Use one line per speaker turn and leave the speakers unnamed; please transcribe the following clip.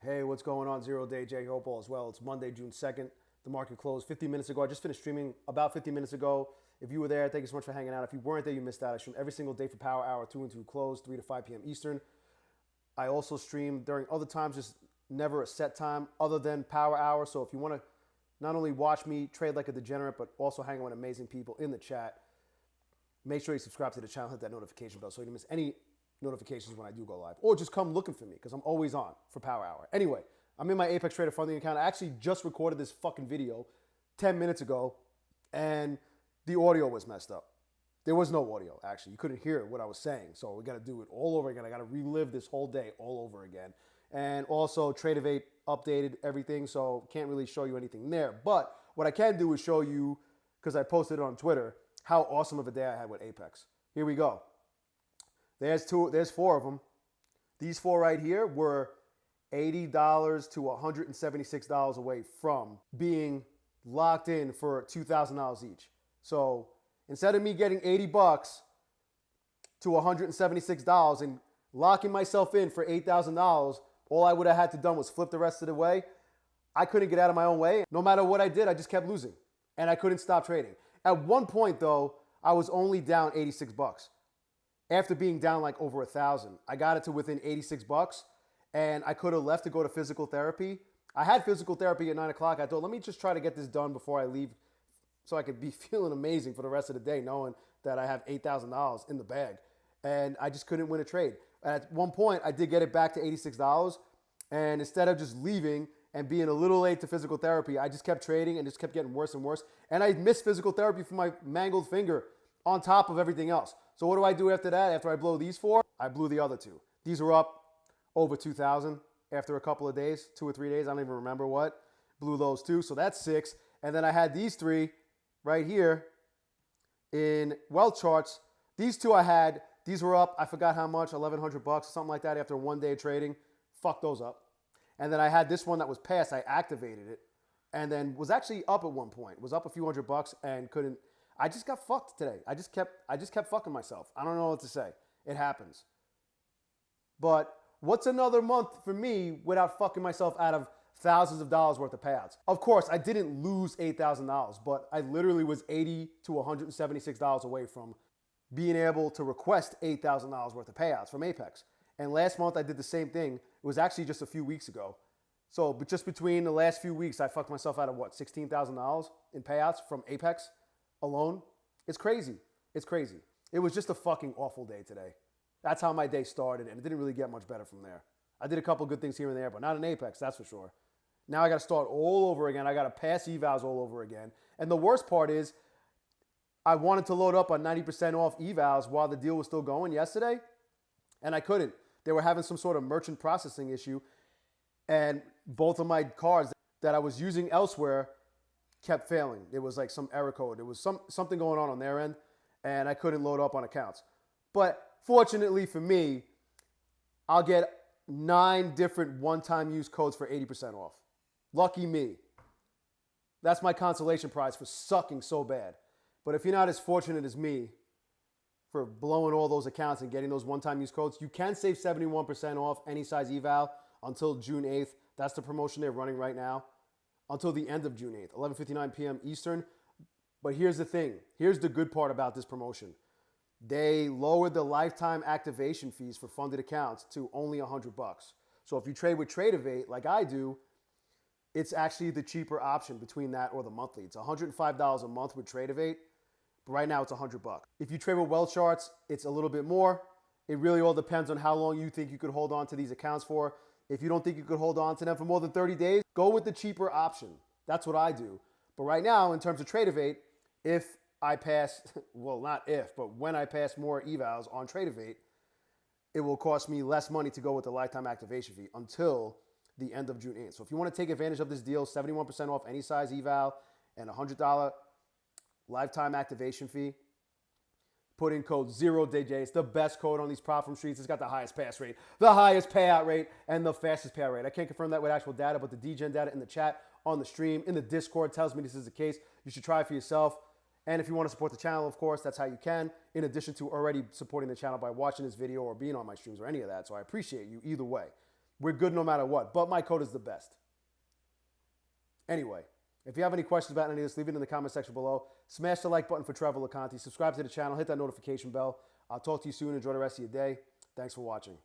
Hey, what's going on? Zero Day Jay. Hope all is well. It's Monday, June 2nd. The market closed 15 minutes ago. I just finished streaming about 15 minutes ago. If you were there, thank you so much for hanging out. If you weren't there, you missed out. I stream every single day for Power Hour, 2 and 2 close, 3 to 5 p.m. Eastern. I also stream during other times, just never a set time other than Power Hour. So if you want to not only watch me trade like a degenerate, but also hang out with amazing people in the chat, make sure you subscribe to the channel, hit that notification bell so you don't miss any notifications when I do go live. Or just come looking for me because I'm always on for Power Hour. Anyway, I'm in my Apex Trader funding account. I actually just recorded this fucking video 10 minutes ago and the audio was messed up. There was no audio, actually. You couldn't hear what I was saying. So we got to do it all over again. I got to relive this whole day all over again. And also, Tradeovate updated everything, so can't really show you anything there. But what I can do is show you, because I posted it on Twitter, how awesome of a day I had with Apex. Here we go. There's four of them. These four right here were $80 to $176 away from being locked in for $2,000 each. So instead of me getting 80 bucks to $176 and locking myself in for $8,000, all I would have had to done was flip the rest of the way. I couldn't get out of my own way. No matter what I did, I just kept losing and I couldn't stop trading. At one point though, I was only down 86 bucks. After being down like over 1,000, I got it to within 86 bucks and I could have left to go to physical therapy. I had physical therapy at 9 o'clock. I thought, let me just try to get this done before I leave so I could be feeling amazing for the rest of the day, knowing that I have $8,000 in the bag. And I just couldn't win a trade. At one point, I did get it back to $86. And instead of just leaving and being a little late to physical therapy, I just kept trading and just kept getting worse and worse. And I missed physical therapy for my mangled finger on top of everything else. So what do I do after that? After I blow these four, I blew the other two. These were up over 2,000 after a couple of days, 2 or 3 days. I don't even remember what. Blew those two. So that's 6. And then I had these 3 right here in wealth charts. These 2 I had, these were up, I forgot how much, 1,100 bucks, something like that after 1 day of trading. Fuck those up. And then I had this one that was passed. I activated it and then was actually up at one point. Was up a few hundred bucks and couldn't. I just got fucked today. I just kept fucking myself. I don't know what to say. It happens. But what's another month for me without fucking myself out of thousands of dollars worth of payouts? Of course, I didn't lose $8,000, but I literally was $80 to $176 away from being able to request $8,000 worth of payouts from Apex. And last month I did the same thing. It was actually just a few weeks ago. So but just between the last few weeks, I fucked myself out of what, $16,000 in payouts from Apex alone? It's crazy. It's crazy. It was just a fucking awful day today. That's how my day started, and it didn't really get much better from there. I did a couple good things here and there, but not in Apex, that's for sure. Now I got to start all over again. I got to pass evals all over again. And the worst part is I wanted to load up on 90% off evals while the deal was still going yesterday, and I couldn't. They were having some sort of merchant processing issue, and both of my cards that I was using elsewhere kept failing. It was like some error code. There was something going on their end, and I couldn't load up on accounts. But fortunately for me, I'll get 9 different one-time use codes for 80% off. Lucky me. That's my consolation prize for sucking so bad. But if you're not as fortunate as me for blowing all those accounts and getting those one-time use codes, you can save 71% off any size eval until June 8th. That's the promotion they're running right now. Until the end of June 8th, 11:59 p.m. Eastern. But here's the thing. Here's the good part about this promotion. They lowered the lifetime activation fees for funded accounts to only 100 bucks. So if you trade with Tradeovate like I do, it's actually the cheaper option between that or the monthly. It's $105 a month with Tradeovate, but right now it's 100 bucks. If you trade with Wealth Charts, it's a little bit more. It really all depends on how long you think you could hold on to these accounts for. If you don't think you could hold on to them for more than 30 days, go with the cheaper option. That's what I do. But right now, in terms of Tradeovate, if I pass, well, not if, but when I pass more evals on Tradeovate, it will cost me less money to go with the lifetime activation fee until the end of June 8th. So if you want to take advantage of this deal, 71% off any size eval and $100 lifetime activation fee, put in code ZERODAYJAY. It's the best code on these prop from streets. It's got the highest pass rate, the highest payout rate, and the fastest payout rate. I can't confirm that with actual data, but the degen data in the chat, on the stream, in the Discord tells me this is the case. You should try it for yourself. And if you want to support the channel, of course, that's how you can, in addition to already supporting the channel by watching this video or being on my streams or any of that. So I appreciate you either way. We're good no matter what, but my code is the best. Anyway, if you have any questions about any of this, leave it in the comment section below. Smash the like button for Trevor Laconte. Subscribe to the channel. Hit that notification bell. I'll talk to you soon. Enjoy the rest of your day. Thanks for watching.